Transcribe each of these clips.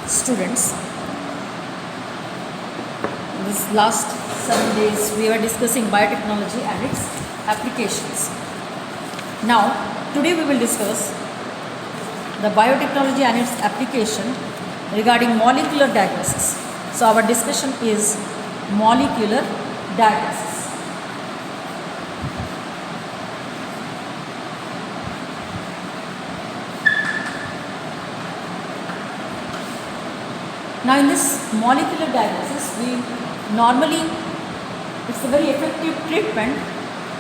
students. This last 7 days we were discussing biotechnology and its applications. Now today we will discuss the biotechnology and its application regarding molecular diagnosis. So our discussion is molecular diagnosis. Now in this molecular diagnosis, it's a very effective treatment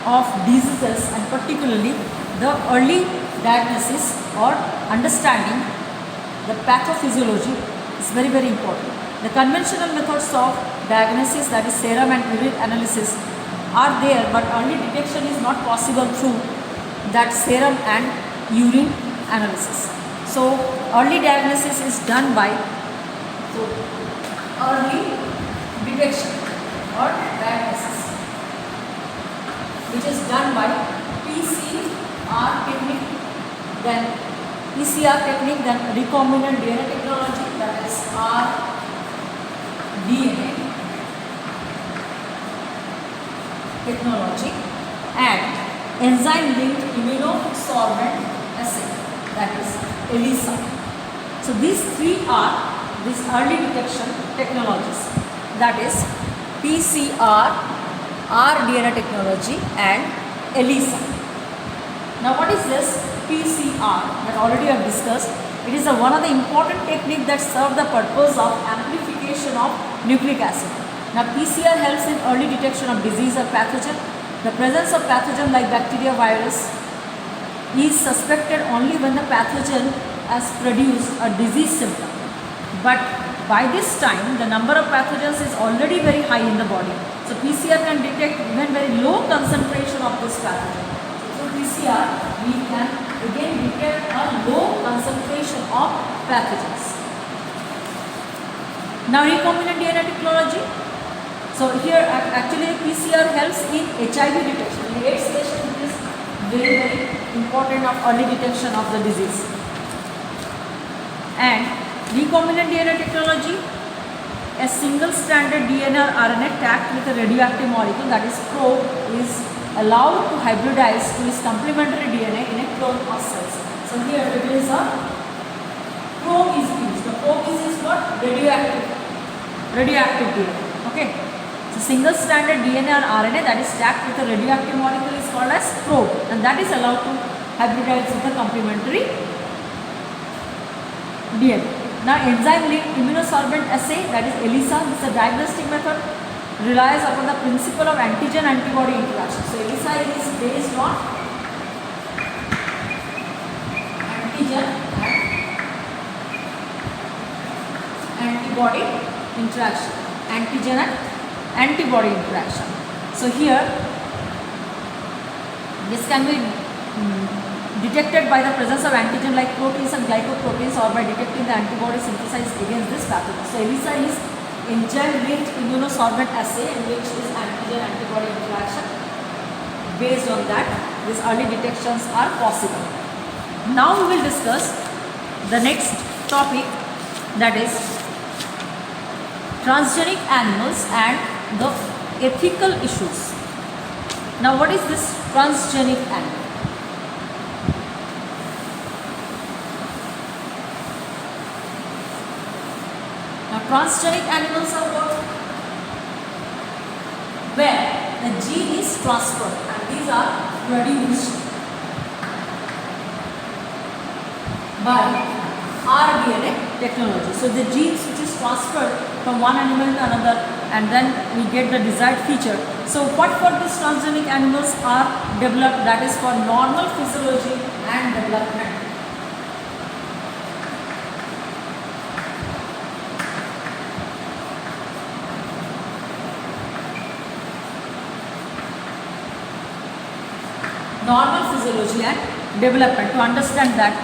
of diseases, and particularly the early diagnosis or understanding the pathophysiology is very, very important. The conventional methods of diagnosis, that is serum and urine analysis, are there, but early detection is not possible through that serum and urine analysis. So early diagnosis is done by early detection or diagnosis, which is done by PCR technique, then recombinant DNA technology, that is rDNA technology, and enzyme-linked immunosorbent assay, that is ELISA. So these three are these early detection technologies, that is PCR, rDNA technology, and ELISA. Now what is this PCR that already I have discussed? It is one of the important techniques that serve the purpose of amplification of nucleic acid. Now PCR helps in early detection of disease or pathogen. The presence of pathogen like bacteria, virus is suspected only when the pathogen has produced a disease symptom. But by this time, the number of pathogens is already very high in the body. So PCR can detect even very low concentration of this pathogen. So through PCR, we can again detect a low concentration of pathogens. Now recombinant DNA technology. So here actually PCR helps in HIV detection. In AIDS patient, it is very, very important of early detection of the disease. And recombinant DNA technology, a single-stranded DNA or RNA tagged with a radioactive molecule, that is probe, is allowed to hybridize to its complementary DNA in a clone of cells. So here it is a probe is used. The probe is used for radioactive DNA. Okay. So single-stranded DNA or RNA that is tagged with a radioactive molecule is called as probe, and that is allowed to hybridize with a complementary DNA. Now enzyme-linked immunosorbent assay, that is ELISA, this is a diagnostic method, relies upon the principle of antigen-antibody interaction. So ELISA is based on antigen and antibody interaction. Antigen and antibody interaction. So here this can be detected by the presence of antigen like proteins and glycoproteins, or by detecting the antibody synthesized against this pathogen. So ELISA is enzyme-linked immunosorbent assay, in which is antigen-antibody interaction. Based on that, these early detections are possible. Now we will discuss the next topic, that is transgenic animals and the ethical issues. Now what is this transgenic animal? Transgenic animals are what? Where the gene is transferred and these are produced by rDNA technology. So the genes which is transferred from one animal to another, and then we get the desired feature. So what for these transgenic animals are developed, that is for normal physiology and development. Normal physiology and development, to understand that.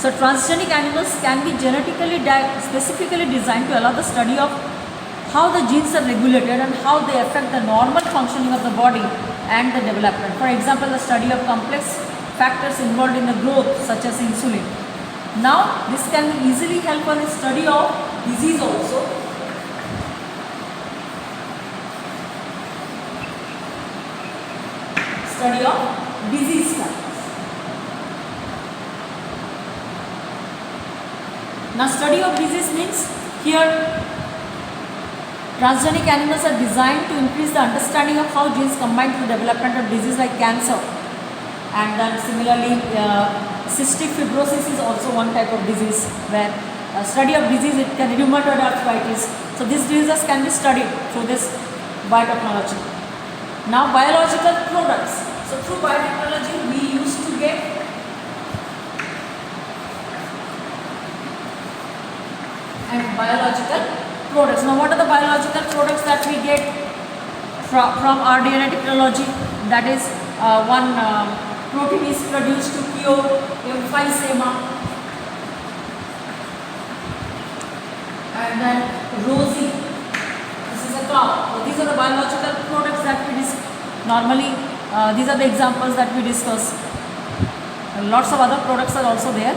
So transgenic animals can be genetically specifically designed to allow the study of how the genes are regulated and how they affect the normal functioning of the body and the development. For example, the study of complex factors involved in the growth, such as insulin. Now, this can easily help on the study of disease also. Study of disease types. Now study of disease means here transgenic animals are designed to increase the understanding of how genes combine to the development of disease like cancer. And then similarly cystic fibrosis is also one type of disease where study of disease, it can rheumatoid arthritis. So these diseases can be studied through this biotechnology. Now biological products. So through biotechnology we used to get and biological products. Now what are the biological products that we get from our DNA technology? That is one protein is produced to cure emphysema, and then rosy, this is a cow. So these are the biological products that we normally these are the examples that we discuss. Lots of other products are also there.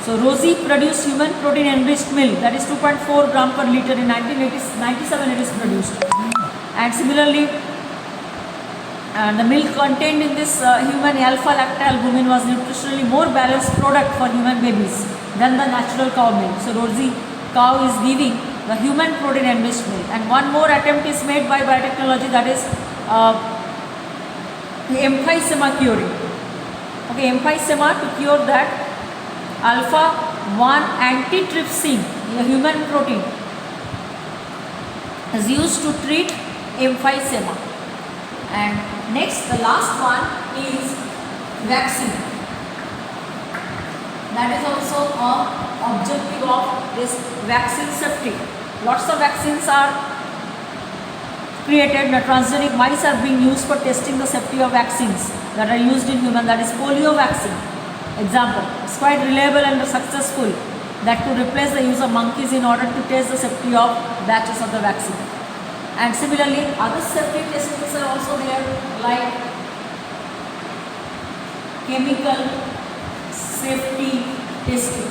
So rosy produced human protein enriched milk, that is 2.4 gram per liter. In 1997 it is produced. And similarly the milk contained in this human alpha lactalbumin was nutritionally more balanced product for human babies than the natural cow milk. So rosy cow is giving the human protein enriched milk. And one more attempt is made by biotechnology, that is emphysema curing. Okay, emphysema, to cure that, alpha 1 antitrypsin, a human protein, is used to treat emphysema. And next, the last one is vaccine. That is also an objective of this vaccine safety. Lots of vaccines are created. The transgenic mice are being used for testing the safety of vaccines that are used in human. That is polio vaccine. Example, it's quite reliable and successful. That could replace the use of monkeys in order to test the safety of batches of the vaccine. And similarly, other safety testings are also there, like chemical safety testing.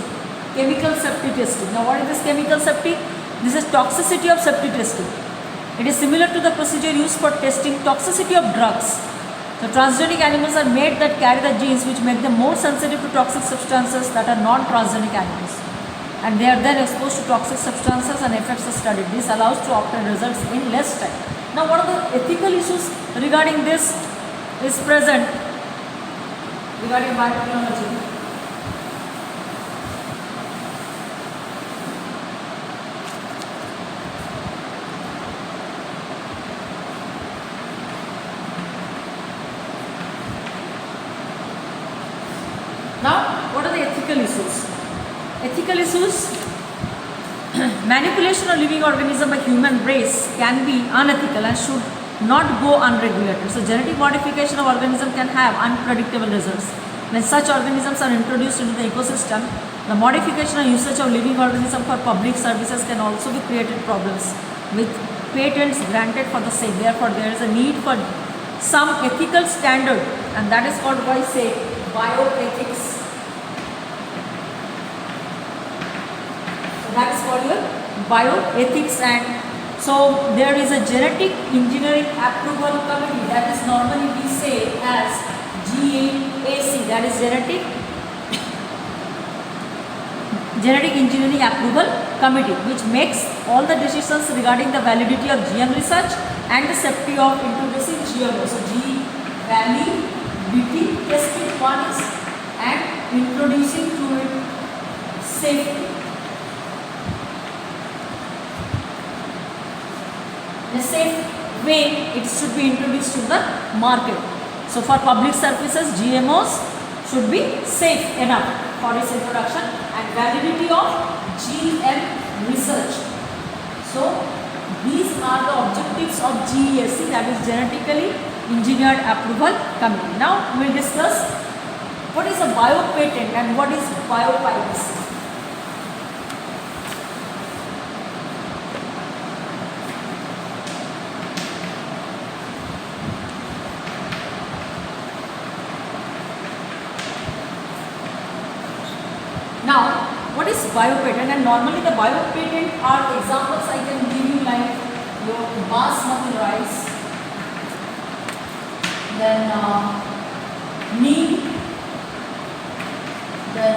Chemical safety testing. Now, what is this chemical safety? This is toxicity of safety testing. It is similar to the procedure used for testing toxicity of drugs. So, transgenic animals are made that carry the genes which make them more sensitive to toxic substances that are non-transgenic animals. And they are then exposed to toxic substances and effects are studied. This allows to obtain results in less time. Now, what are the ethical issues regarding this is present regarding biotechnology? Now, what are the ethical issues? Ethical issues, manipulation of living organism by human race can be unethical and should not go unregulated. So, genetic modification of organism can have unpredictable results. When such organisms are introduced into the ecosystem, the modification and usage of living organism for public services can also be created problems with patents granted for the same. Therefore, there is a need for some ethical standard, and that is called, by say, bioethics. That is called your bioethics. And so there is a genetic engineering approval committee, that is normally we say as GEAC, that is genetic engineering approval committee, which makes all the decisions regarding the validity of GM research and the safety of introducing GMO. So validity testing one is, and introducing to it safety. In a safe way it should be introduced to the market. So for public services, GMOs should be safe enough for its introduction, and validity of GM research. So these are the objectives of GEAC, that is genetically engineered approval committee. Now we will discuss what is a biopatent and what is biopiracy. Now, what is is biopatent? And normally the biopatent are examples I can give you, like your basmati rice, then neem, then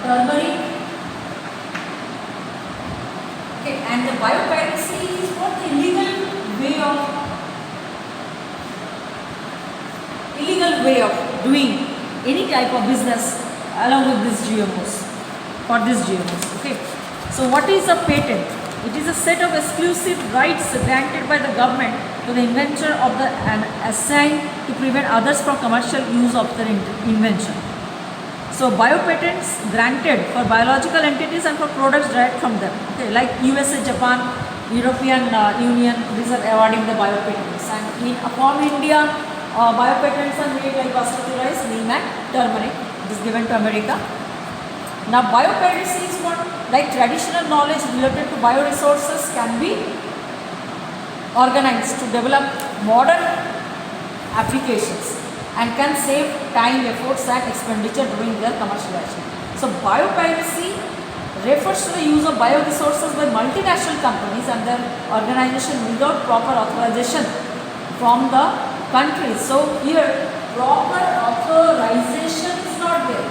turmeric. Okay, and the biopiracy is what the illegal way of doing any type of business along with these GMOs, for these GMOs. Okay, so what is a patent? It is a set of exclusive rights granted by the government to the inventor of the and assigned to prevent others from commercial use of their invention. So biopatents granted for biological entities and for products derived from them. Okay, like USA, Japan, European Union, these are awarding the biopatents. And from India, biopatents are made like basmati rice, neem and turmeric. It is given to America. Now biopiracy is what? Like traditional knowledge related to bioresources can be organized to develop modern applications and can save time, efforts and expenditure during their commercialization. So biopiracy refers to the use of bioresources by multinational companies and their organization without proper authorization from the country. So here proper authorization is not there.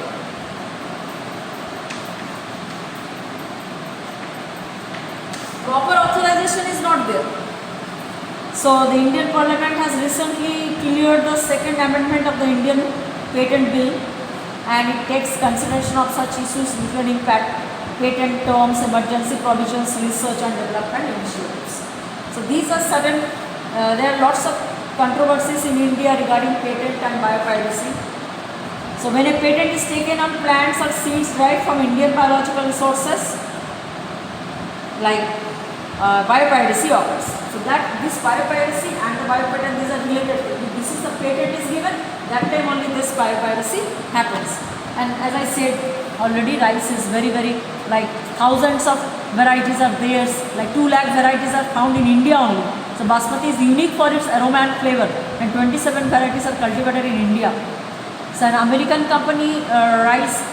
Proper authorization is not there. So the Indian Parliament has recently cleared the second amendment of the Indian Patent Bill, and it takes consideration of such issues including patent terms, emergency provisions, research and development initiatives. So these are certain, there are lots of controversies in India regarding patent and biopiracy. So when a patent is taken on plants or seeds derived from Indian biological resources, like biopiracy occurs. So that this biopiracy and the biopatent, these are related. If this is the patent is given, that time only this biopiracy happens. And as I said already, rice is very like thousands of varieties are there, like 2 lakh varieties are found in India only. So basmati is unique for its aroma and flavor, and 27 varieties are cultivated in India. So an American company, Rice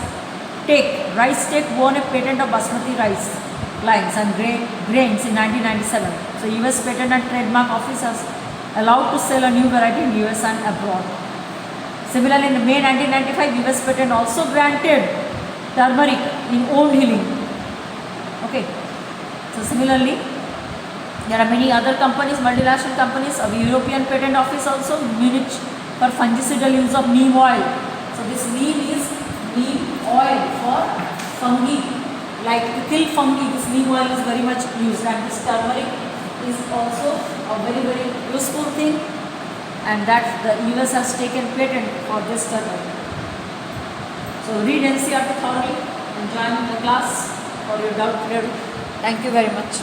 Tech won a patent of basmati rice lines and grains in 1997. So US Patent and Trademark Office has allowed to sell a new variety in US and abroad. Similarly, in May 1995, US Patent also granted turmeric in wound healing. Okay. So similarly, there are many other companies, multinational companies, of European Patent Office also, Munich, for fungicidal use of neem oil. So this neem is neem oil for fungi. Like to kill fungi, this neem oil is very much used, and this turmeric is also a very useful thing, and that the US has taken patent for this turmeric. So read NCERT thoroughly and join the class for your doubt clearing. Thank you very much.